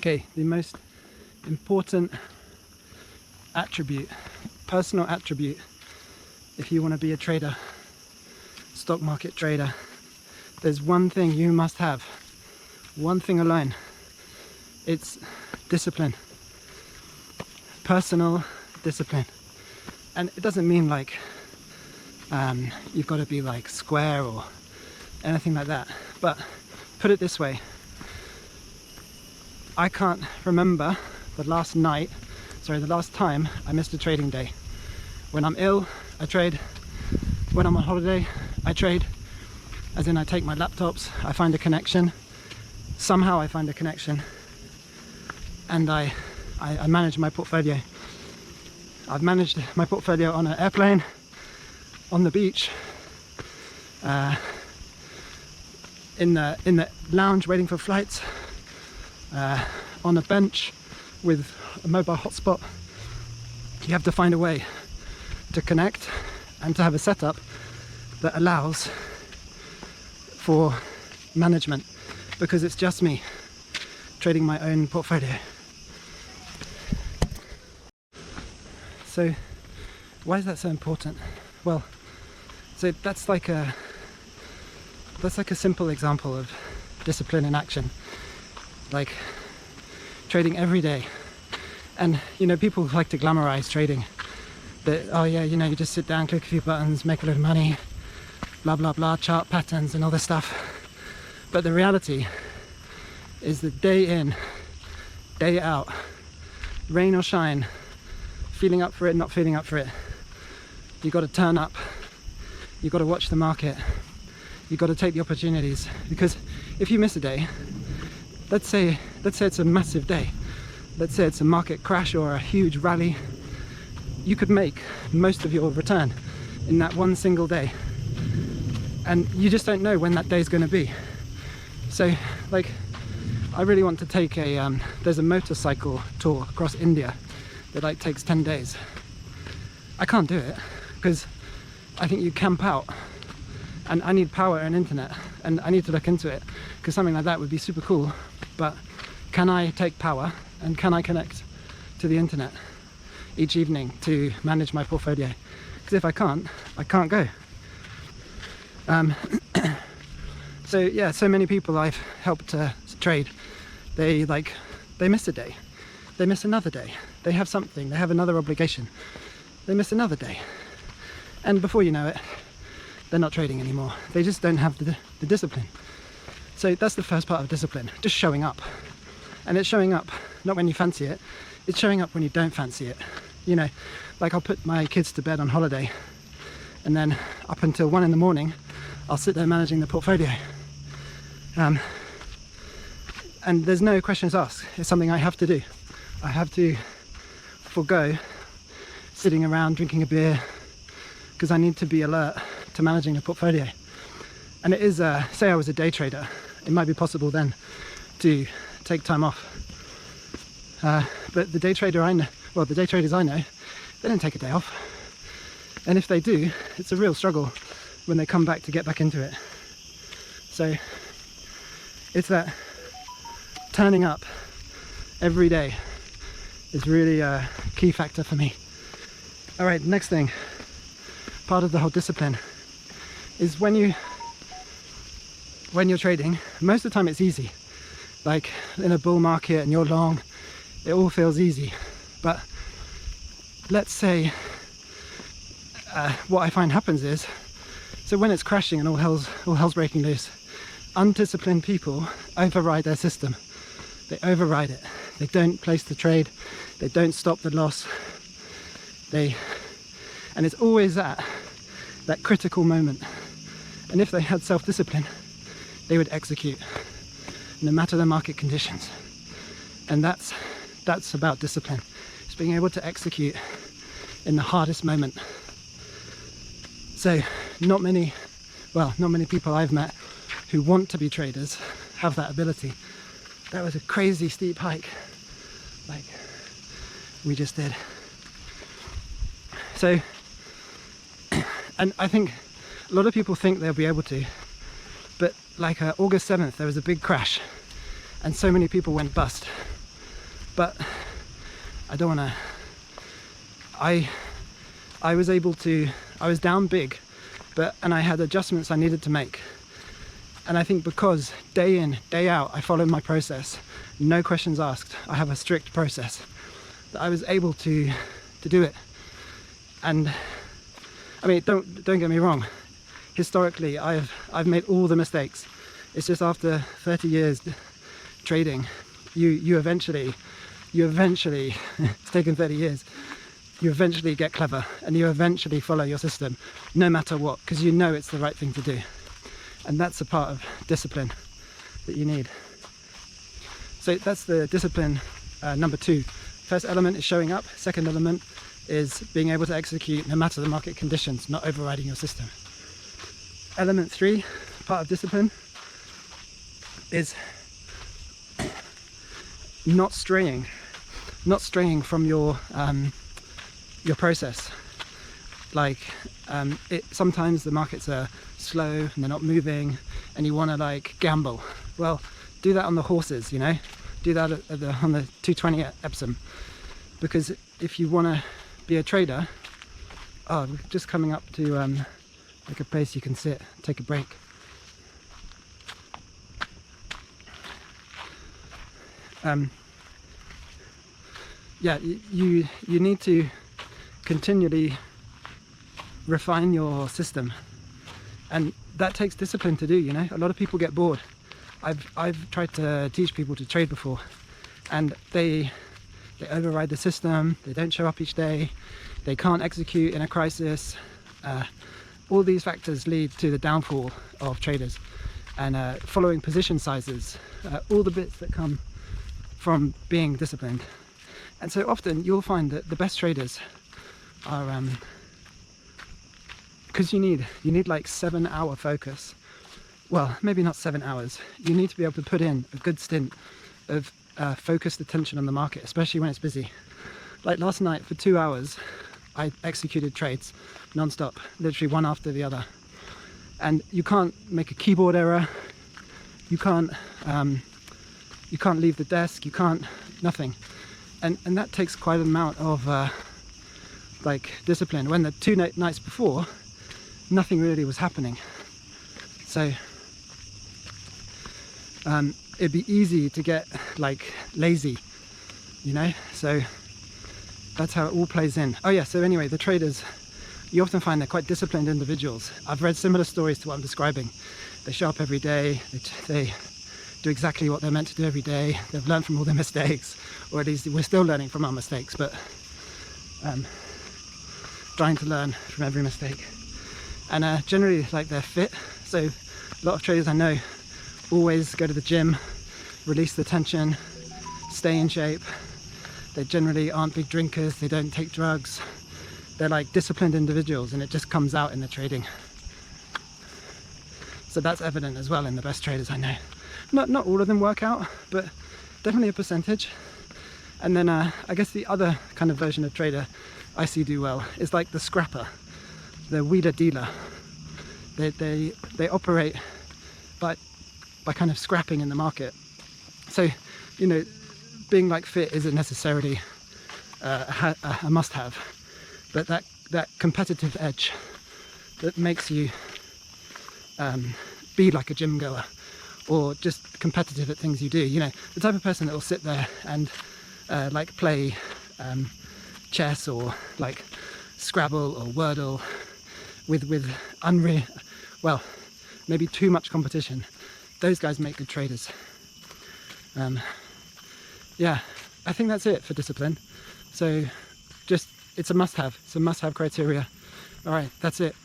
Okay, the most important attribute, personal attribute, if you want to be a trader, stock market trader, there's one thing you must have, one thing alone. It's discipline, personal discipline. And it doesn't mean like you've got to be like square or anything like that, but put it this way, I can't remember the last time I missed a trading day. When I'm ill, I trade. When I'm on holiday, I trade. As in, I take my laptops, I find a connection. Somehow I find a connection, and I manage my portfolio. I've managed my portfolio on an airplane, on the beach, in the lounge waiting for flights, on a bench with a mobile hotspot. You have to find a way to connect and to have a setup that allows for management, because it's just me trading my own portfolio. So why is that so important? Well, so that's like a simple example of discipline in action, like trading every day. And you know, people like to glamorize trading, that, oh yeah, you know, you just sit down, click a few buttons, make a lot of money, blah blah blah, chart patterns and all this stuff. But the reality is that day in, day out, rain or shine, feeling up for it, not feeling up for it, you got to turn up, you got to watch the market, you got to take the opportunities. Because if you miss a day, let's say it's a massive day, let's say it's a market crash or a huge rally, you could make most of your return in that one single day, and you just don't know when that day is going to be. So like, I really want to take there's a motorcycle tour across India that like takes 10 days. I can't do it because I think you camp out, and I need power and internet, and I need to look into it, because something like that would be super cool. But can I take power and can I connect to the internet each evening to manage my portfolio? Because if I can't go. So yeah, so many people I've helped trade, they miss a day, they miss another day, they have something, they have another obligation, they miss another day, and before you know it, they're not trading anymore. They just don't have the discipline. So that's the first part of discipline, just showing up. And it's showing up not when you fancy it, it's showing up when you don't fancy it. You know, like I'll put my kids to bed on holiday, and then up until 1 in the morning I'll sit there managing the portfolio, and there's no questions asked. It's something I have to do. I have to forego sitting around drinking a beer, because I need to be alert to managing the portfolio. And it is, say I was a day trader, it might be possible then to take time off, but the day traders I know, they don't take a day off, and if they do, it's a real struggle when they come back to get back into it. So it's that turning up every day is really a key factor for me. All right, next thing, part of the whole discipline is when you're trading, most of the time it's easy. Like in a bull market and you're long, it all feels easy. But let's say what I find happens is, so when it's crashing and all hell's breaking loose, undisciplined people override their system. They override it. They don't place the trade. They don't stop the loss. And it's always that critical moment. And if they had self-discipline, they would execute no matter the market conditions. And that's about discipline. It's being able to execute in the hardest moment. So not many people I've met who want to be traders have that ability. That was a crazy steep hike, like we just did. So, and I think a lot of people think they'll be able to, but like August 7th, there was a big crash and so many people went bust. but I don't want to. I was able to, I was down big, and I had adjustments I needed to make. And I think because day in, day out, I followed my process, no questions asked, I have a strict process, that I was able to do it. And I mean, don't get me wrong, historically I've made all the mistakes. It's just after 30 years trading, you eventually it's taken 30 years, you eventually get clever and you eventually follow your system no matter what, because you know it's the right thing to do. And that's a part of discipline that you need. So that's the discipline number 2. First element is showing up. Second element is being able to execute no matter the market conditions, not overriding your system. Element 3, part of discipline, is not straying from your process. Like sometimes the markets are slow and they're not moving, and you want to like gamble. Well, do that on the horses, you know. Do that on the 220 Epsom, because if you want to be a trader, we're just coming up to like a place you can sit, take a break. Yeah, you need to continually refine your system, and that takes discipline to do, you know. A lot of people get bored. I've tried to teach people to trade before, and they override the system, they don't show up each day, they can't execute in a crisis. All these factors lead to the downfall of traders, and following position sizes, all the bits that come from being disciplined. And so often you'll find that the best traders are because you need like 7-hour focus. Well, maybe not 7 hours. You need to be able to put in a good stint of focused attention on the market, especially when it's busy. Like last night for 2 hours I executed trades non-stop, literally one after the other, and you can't make a keyboard error, you can't leave the desk, you can't, nothing. And that takes quite an amount of like discipline, when the 2 nights before nothing really was happening. So it'd be easy to get like lazy, you know. So that's how it all plays in. Oh yeah, so anyway, the traders, you often find they're quite disciplined individuals. I've read similar stories to what I'm describing. They show up every day, they do exactly what they're meant to do every day, they've learned from all their mistakes, or at least we're still learning from our mistakes, but trying to learn from every mistake. And generally, like, they're fit. So a lot of traders I know always go to the gym, release the tension, stay in shape. They generally aren't big drinkers, they don't take drugs. They're like disciplined individuals, and it just comes out in the trading. So that's evident as well in the best traders I know. Not all of them work out, but definitely a percentage. And then I guess the other kind of version of trader I see do well is like the scrapper, the wheeler dealer. They operate by kind of scrapping in the market. So, you know, being like fit isn't necessarily a must-have, but that competitive edge that makes you be like a gym goer, or just competitive at things you do. You know, the type of person that will sit there and like play chess or like Scrabble or Wordle with unreal, well, maybe too much competition. Those guys make good traders. Yeah, I think that's it for discipline. So just, it's a must-have. It's a must-have criteria. All right, that's it.